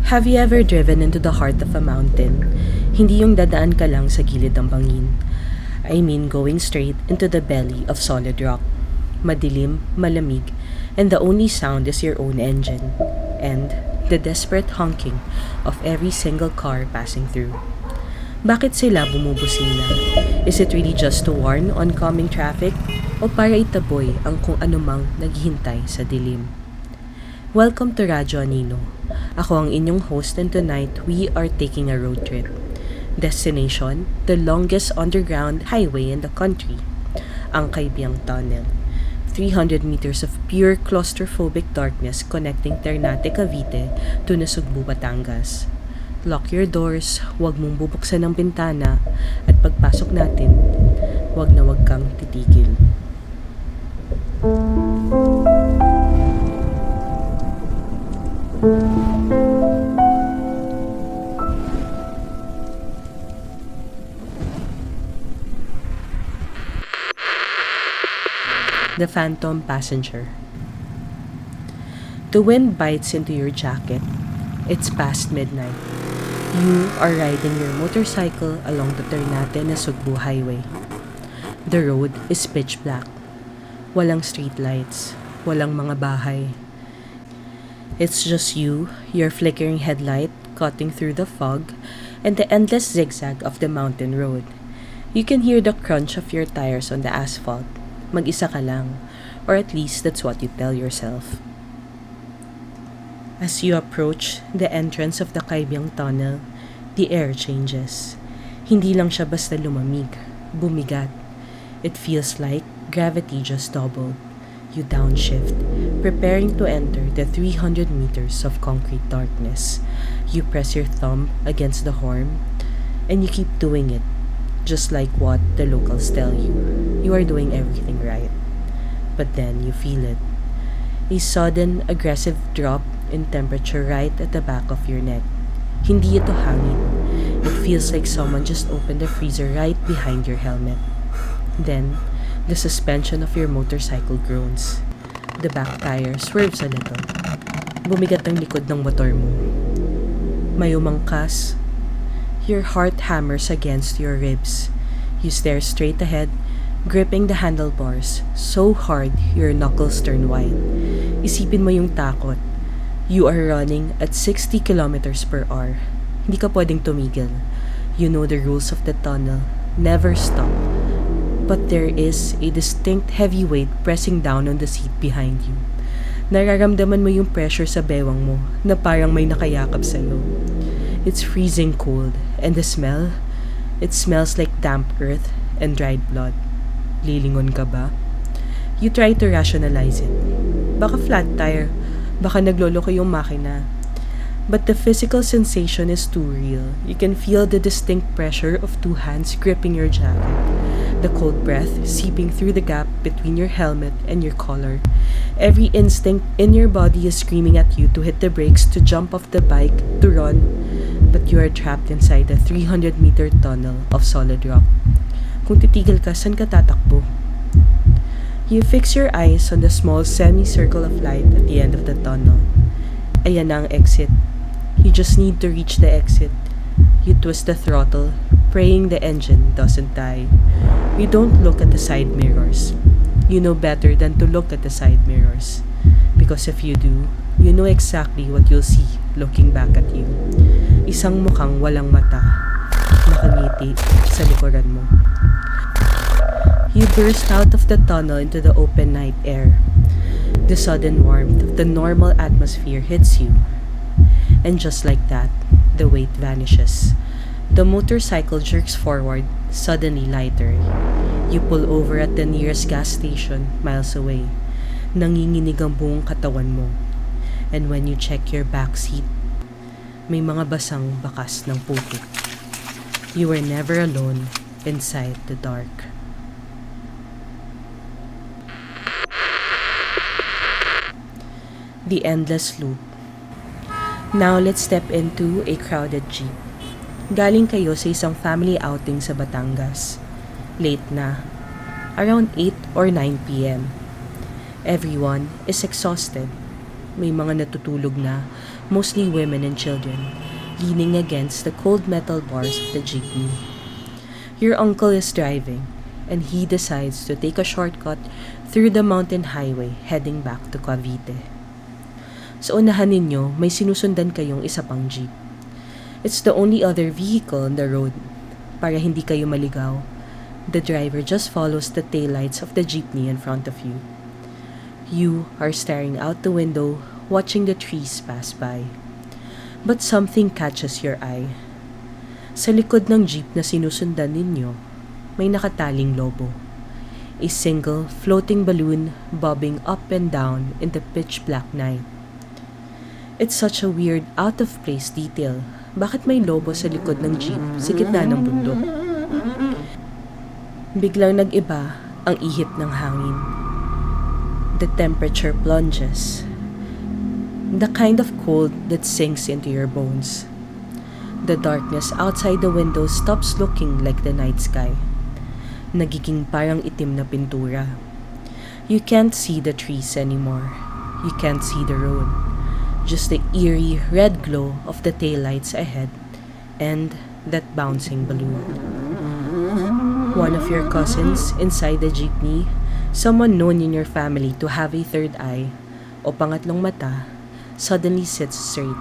Have you ever driven into the heart of a mountain? Hindi yung dadaan ka lang sa gilid ng bangin. I mean going straight into the belly of solid rock. Madilim, malamig, and the only sound is your own engine. And the desperate honking of every single car passing through. Bakit sila bumubusina? Is it really just to warn oncoming traffic? O para itaboy ang kung anumang naghihintay sa dilim? Welcome to Radyo Anino. Ako ang inyong host, and tonight we are taking a road trip. Destination, the longest underground highway in the country, ang Kaybiang Tunnel. 300 meters of pure claustrophobic darkness connecting Ternate, Cavite to Nasugbu, Batangas. Lock your doors, huwag mong bubuksan ang bintana, at pagpasok natin, huwag na huwag kang titigil. The Phantom Passenger. The wind bites into your jacket. It's past midnight. You are riding your motorcycle along the Ternate and Nasugbu highway. The road is pitch black. Walang street lights. Walang mga bahay. It's just you, your flickering headlight cutting through the fog, and the endless zigzag of the mountain road. You can hear the crunch of your tires on the asphalt. Mag-isa ka lang, or at least that's what you tell yourself. As you approach the entrance of the Kaybiang Tunnel, the air changes. Hindi lang siya basta lumamig, bumigat. It feels like gravity just doubled. You downshift, preparing to enter the 300 meters of concrete darkness. You press your thumb against the horn, and you keep doing it, just like what the locals tell you. You are doing everything right. But then you feel it. A sudden, aggressive drop in temperature right at the back of your neck. Hindi ito hangin. It feels like someone just opened the freezer right behind your helmet. Then, the suspension of your motorcycle groans. The back tire swerves a little. Bumigat ang likod ng motor mo. May umangkas. Your heart hammers against your ribs. You stare straight ahead, gripping the handlebars so hard your knuckles turn white. Isipin mo yung takot. You are running at 60 kilometers per hour. Hindi ka pwedeng tumigil. You know the rules of the tunnel. Never stop. But there is a distinct heavy weight pressing down on the seat behind you. Nararamdaman mo yung pressure sa bewang mo na parang may nakayakap sa'yo. It's freezing cold, and the smell? It smells like damp earth and dried blood. Lilingon ka ba? You try to rationalize it. Baka flat tire, baka nagloloko yung makina. But the physical sensation is too real. You can feel the distinct pressure of two hands gripping your jacket. The cold breath seeping through the gap between your helmet and your collar. Every instinct in your body is screaming at you to hit the brakes, to jump off the bike, to run. But you are trapped inside a 300-meter tunnel of solid rock. Kung titigil ka, saan ka tatakbo? You fix your eyes on the small semicircle of light at the end of the tunnel. Ayan na ang exit. You just need to reach the exit. You twist the throttle, praying the engine doesn't die. You don't look at the side mirrors. You know better than to look at the side mirrors. Because if you do, you know exactly what you'll see looking back at you. Isang mukhang walang mata, nakangiti sa likuran mo. You burst out of the tunnel into the open night air. The sudden warmth of the normal atmosphere hits you. And just like that, the weight vanishes. The motorcycle jerks forward, suddenly lighter. You pull over at the nearest gas station, miles away. Nanginginig ang buong katawan mo. And when you check your back seat, may mga basang bakas ng putik. You were never alone inside the dark. The endless loop. Now let's step into a crowded jeep. Galing kayo sa isang family outing sa Batangas. Late na. Around 8 or 9 p.m. Everyone is exhausted. May mga natutulog na, mostly women and children, leaning against the cold metal bars of the jeepney. Your uncle is driving, and he decides to take a shortcut through the mountain highway heading back to Cavite. Sa unahan ninyo, may sinusundan kayong isa pang jeep. It's the only other vehicle on the road. Para hindi kayo maligaw, the driver just follows the taillights of the jeepney in front of you. You are staring out the window, watching the trees pass by. But something catches your eye. Sa likod ng jeep na sinusundan ninyo, may nakataling lobo. A single floating balloon bobbing up and down in the pitch black night. It's such a weird, out-of-place detail. Bakit may lobo sa likod ng jeep sa gitna ng bundok? Biglang nag-iba ang ihip ng hangin. The temperature plunges. The kind of cold that sinks into your bones. The darkness outside the window stops looking like the night sky. Nagiging parang itim na pintura. You can't see the trees anymore. You can't see the road. Just the eerie red glow of the taillights ahead and that bouncing balloon. One of your cousins inside the jeepney, someone known in your family to have a third eye o pangatlong mata, suddenly sits straight.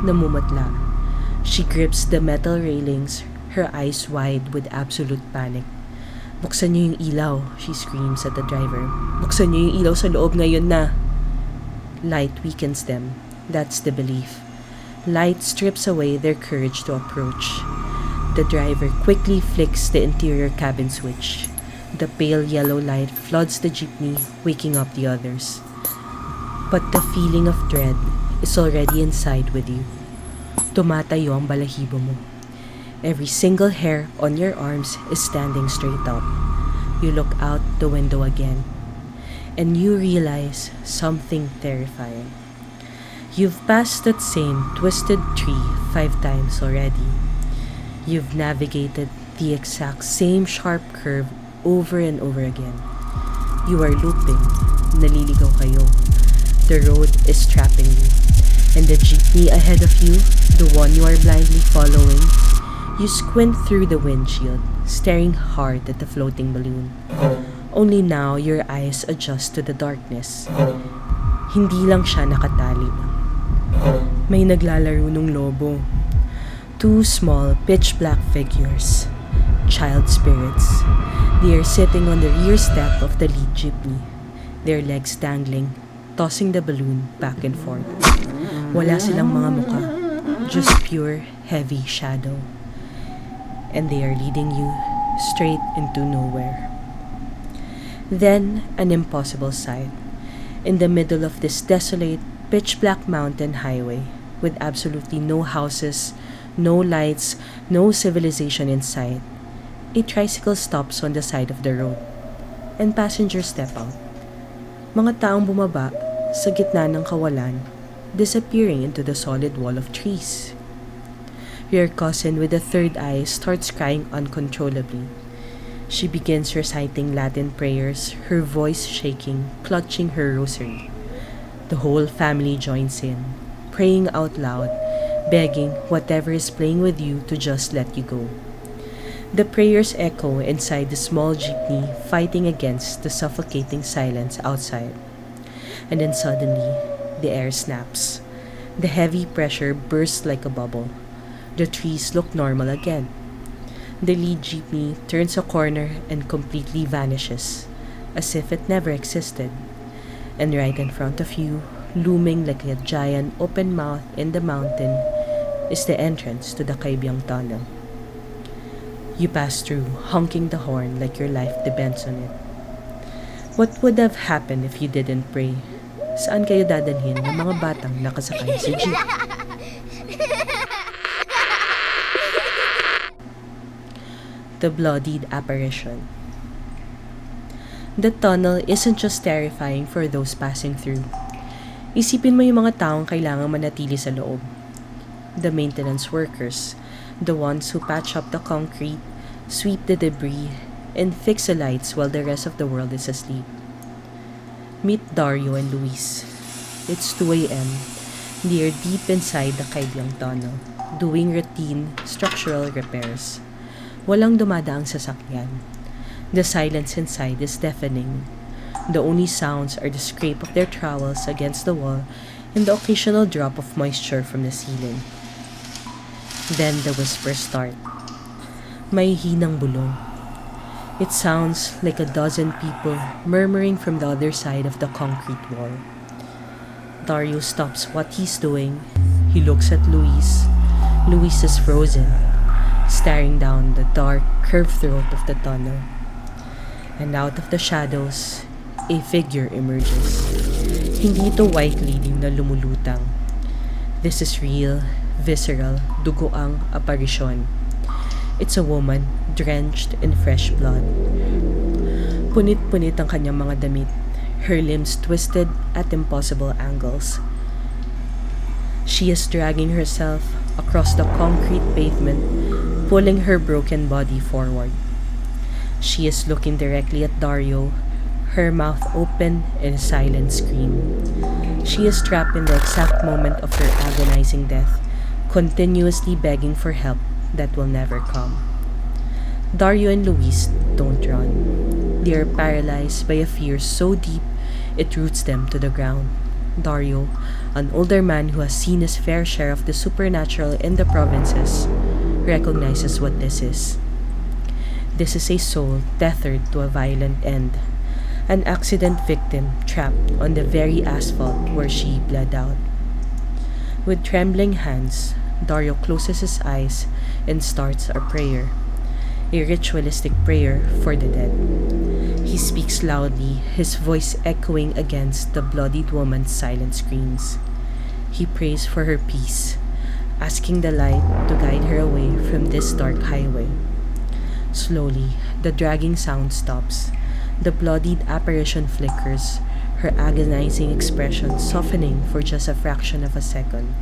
Namumutla. She grips the metal railings, her eyes wide with absolute panic. Buksan niyo yung ilaw, she screams at the driver. Buksan niyo yung ilaw sa loob ngayon na. Light weakens them. That's the belief. Light strips away their courage to approach. The driver quickly flicks the interior cabin switch. The pale yellow light floods the jeepney, waking up the others. But the feeling of dread is already inside with you. Tumatayo ang balahibo mo. Every single hair on your arms is standing straight up. You look out the window again. And you realize something terrifying. You've passed that same twisted tree 5 times already. You've navigated the exact same sharp curve over and over again. You are looping. Naliligaw kayo. The road is trapping you. And the jeepney ahead of you, the one you are blindly following, you squint through the windshield, staring hard at the floating balloon. Only now your eyes adjust to the darkness. Hindi lang siya nakatali. May naglalaro ng lobo. 2 small pitch-black figures. Child spirits. They are sitting on the rear step of the lead jeepney. Their legs dangling, tossing the balloon back and forth. Wala silang mga muka. Just pure, heavy shadow. And they are leading you straight into nowhere. Then, an impossible sight. In the middle of this desolate, pitch-black mountain highway, with absolutely no houses, no lights, no civilization in sight, a tricycle stops on the side of the road, and passengers step out. Mga taong bumaba sa gitna ng kawalan, disappearing into the solid wall of trees. Your cousin with the third eye starts crying uncontrollably. She begins reciting Latin prayers, her voice shaking, clutching her rosary. The whole family joins in, praying out loud, begging whatever is playing with you to just let you go. The prayers echo inside the small jeepney, fighting against the suffocating silence outside. And then suddenly, the air snaps. The heavy pressure bursts like a bubble. The trees look normal again. The lead jeepney turns a corner and completely vanishes, as if it never existed. And right in front of you, looming like a giant open mouth in the mountain, is the entrance to the Kaybiang Tunnel. You pass through, honking the horn like your life depends on it. What would have happened if you didn't pray? Saan kayo dadalhin ng mga batang nakasakay sa jeep? The bloodied apparition. The tunnel isn't just terrifying for those passing through. Isipin mo yung mga taong kailangang manatili sa loob. The maintenance workers, the ones who patch up the concrete, sweep the debris, and fix the lights while the rest of the world is asleep. Meet Dario and Luis. It's 2 a.m. They are deep inside the Kaybiang Tunnel, doing routine structural repairs. Walang dumadaang sasakyan. The silence inside is deafening. The only sounds are the scrape of their trowels against the wall and the occasional drop of moisture from the ceiling. Then the whispers start. May hinang bulong. It sounds like a dozen people murmuring from the other side of the concrete wall. Dario stops what he's doing. He looks at Luis. Luis is frozen, staring down the dark, curved throat of the tunnel. And out of the shadows, a figure emerges. Hindi ito white lady na lumulutang. This is real, visceral, dugoang aparisyon. It's a woman drenched in fresh blood. Punit-punit ang kanyang mga damit, her limbs twisted at impossible angles. She is dragging herself across the concrete pavement, pulling her broken body forward. She is looking directly at Dario, her mouth open in a silent scream. She is trapped in the exact moment of her agonizing death, continuously begging for help that will never come. Dario and Luis don't run. They are paralyzed by a fear so deep it roots them to the ground. Dario, an older man who has seen his fair share of the supernatural in the provinces, recognizes what this is. This is a soul tethered to a violent end, an accident victim trapped on the very asphalt where she bled out. With trembling hands, Dario closes his eyes and starts a prayer, a ritualistic prayer for the dead. He speaks loudly, his voice echoing against the bloodied woman's silent screams. He prays for her peace, asking the light to guide her away from this dark highway. Slowly, the dragging sound stops. The bloodied apparition flickers, her agonizing expression softening for just a fraction of a second.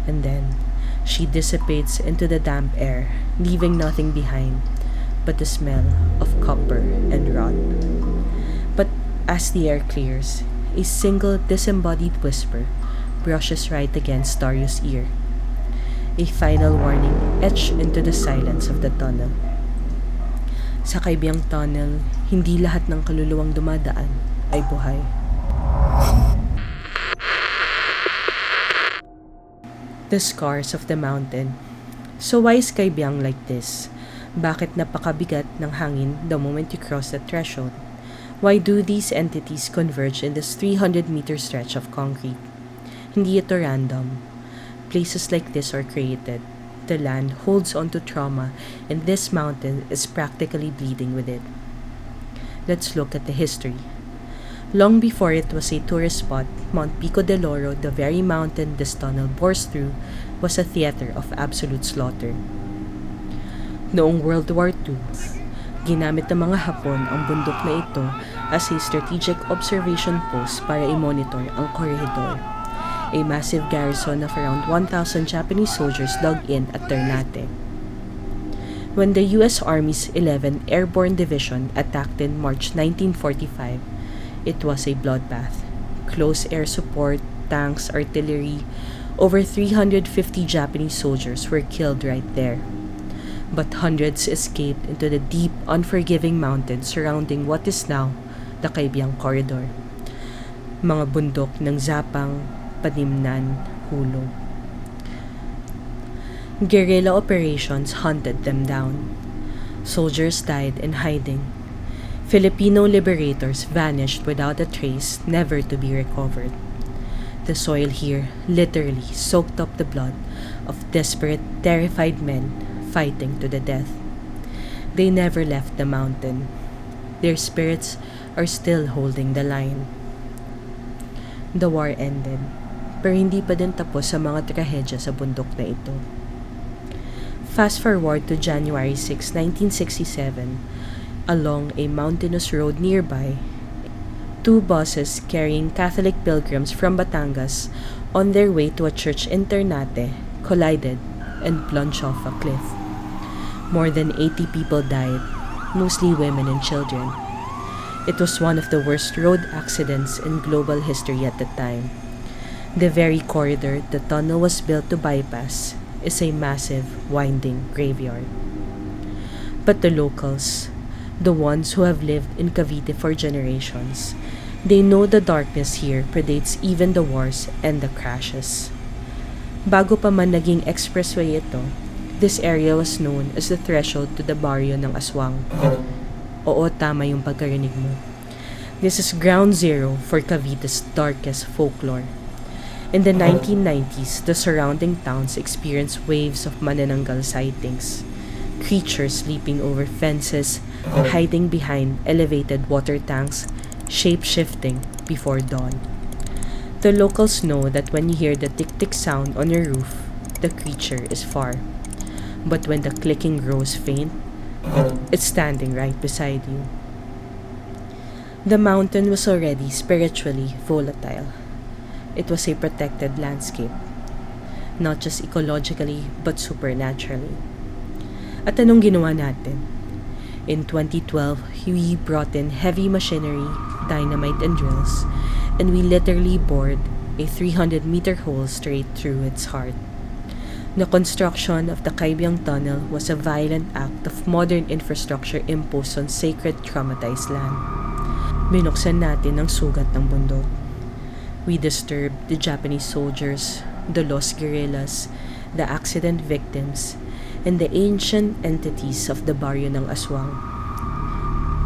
And then, she dissipates into the damp air, leaving nothing behind but the smell of copper and rot. But as the air clears, a single disembodied whisper brushes right against Dario's ear. A final warning etched into the silence of the tunnel. Sa Kaybiang Tunnel, hindi lahat ng kaluluwang dumadaan ay buhay. The scars of the mountain. So why is Kaybiang like this? Bakit napakabigat ng hangin the moment you cross the threshold? Why do these entities converge in this 300-meter stretch of concrete? Hindi ito random. Places like this are created. The land holds on to trauma, and this mountain is practically bleeding with it. Let's look at the history. Long before it was a tourist spot, Mount Pico de Loro, the very mountain this tunnel bores through, was a theater of absolute slaughter. Noong World War II, ginamit ng mga Hapon ang bundok na ito as a strategic observation post para i-monitor ang corridor. A massive garrison of around 1,000 Japanese soldiers dug in at Ternate. When the U.S. Army's 11th Airborne Division attacked in March 1945, it was a bloodbath. Close air support, tanks, artillery, over 350 Japanese soldiers were killed right there. But hundreds escaped into the deep, unforgiving mountains surrounding what is now the Kaybiang Corridor. Mga bundok ng Zapang, Panimnan, Hulog. Guerrilla operations hunted them down. Soldiers died in hiding. Filipino liberators vanished without a trace, never to be recovered. The soil here literally soaked up the blood of desperate, terrified men fighting to the death. They never left the mountain. Their spirits are still holding the line. The war ended, pero hindi pa din tapos sa mga trahedya sa bundok na ito. Fast forward to January 6, 1967, along a mountainous road nearby, two buses carrying Catholic pilgrims from Batangas on their way to a church in Ternate collided and plunged off a cliff. More than 80 people died, mostly women and children. It was one of the worst road accidents in global history at the time. The very corridor the tunnel was built to bypass is a massive, winding graveyard. But the locals, the ones who have lived in Cavite for generations, they know the darkness here predates even the wars and the crashes. Bago pa man naging expressway ito, this area was known as the threshold to the barrio ng Aswang. Oo, tama yung pagkarinig mo. This is ground zero for Cavite's darkest folklore. In the 1990s, the surrounding towns experienced waves of manananggal sightings. Creatures leaping over fences, hiding behind elevated water tanks, shape-shifting before dawn. The locals know that when you hear the tick-tick sound on your roof, the creature is far. But when the clicking grows faint, it's standing right beside you. The mountain was already spiritually volatile. It was a protected landscape, not just ecologically but supernaturally. At anong ginawa natin? In 2012, we brought in heavy machinery, dynamite and drills, and we literally bored a 300-meter hole straight through its heart. The construction of the Kaybiang Tunnel was a violent act of modern infrastructure imposed on sacred traumatized land. Binuksan natin ang sugat ng bundok. We disturbed the Japanese soldiers, the lost guerrillas, the accident victims, and the ancient entities of the barrio ng Aswang.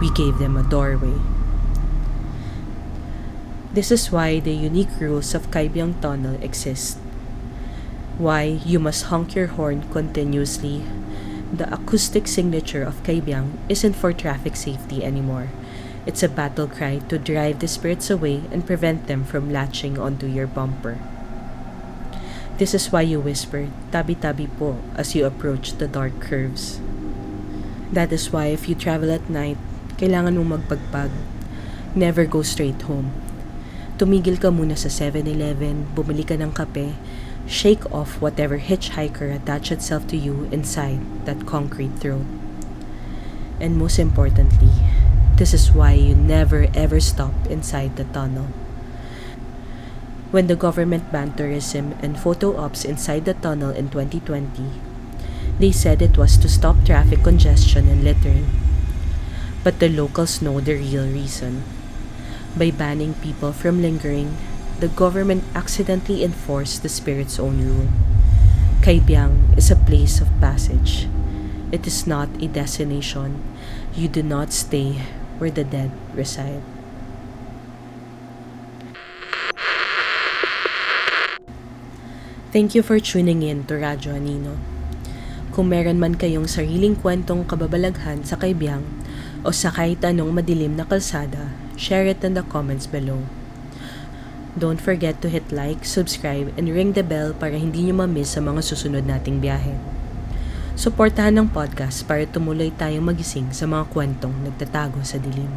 We gave them a doorway. This is why the unique rules of Kaybiang Tunnel exist. Why you must honk your horn continuously. The acoustic signature of Kaybiang isn't for traffic safety anymore. It's a battle cry to drive the spirits away and prevent them from latching onto your bumper. This is why you whisper, tabi-tabi po, as you approach the dark curves. That is why if you travel at night, kailangan mong magpagpag. Never go straight home. Tumigil ka muna sa 7-Eleven, bumili ka ng kape, shake off whatever hitchhiker attached itself to you inside that concrete throat. And most importantly, this is why you never ever stop inside the tunnel. When the government banned tourism and photo ops inside the tunnel in 2020, they said it was to stop traffic congestion and littering. But the locals know the real reason. By banning people from lingering, the government accidentally enforced the spirit's own rule. Kaybiang is a place of passage. It is not a destination. You do not stay where the dead reside. Thank you for tuning in to Radyo Anino. Kung meron man kayong sariling kwentong kababalaghan sa Kaybiang o sa kahit anong madilim na kalsada, share it in the comments below. Don't forget to hit like, subscribe, and ring the bell para hindi nyo ma-miss sa mga susunod nating biyahe. Suportahan ng podcast para tumuloy tayong magising sa mga kwentong nagtatago sa dilim.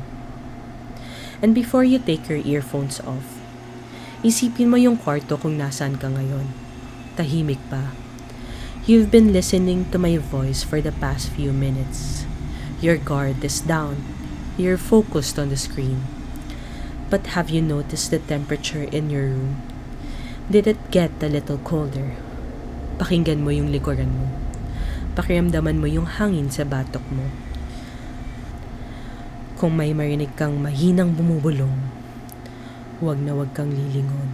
And before you take your earphones off, isipin mo yung kwarto kung nasaan ka ngayon. Tahimik pa. You've been listening to my voice for the past few minutes. Your guard is down. You're focused on the screen. But have you noticed the temperature in your room? Did it get a little colder? Pakinggan mo yung likuran mo. Pakiramdaman mo yung hangin sa batok mo. Kung may marinig kang mahinang bumubulong, huwag na huwag kang lilingon.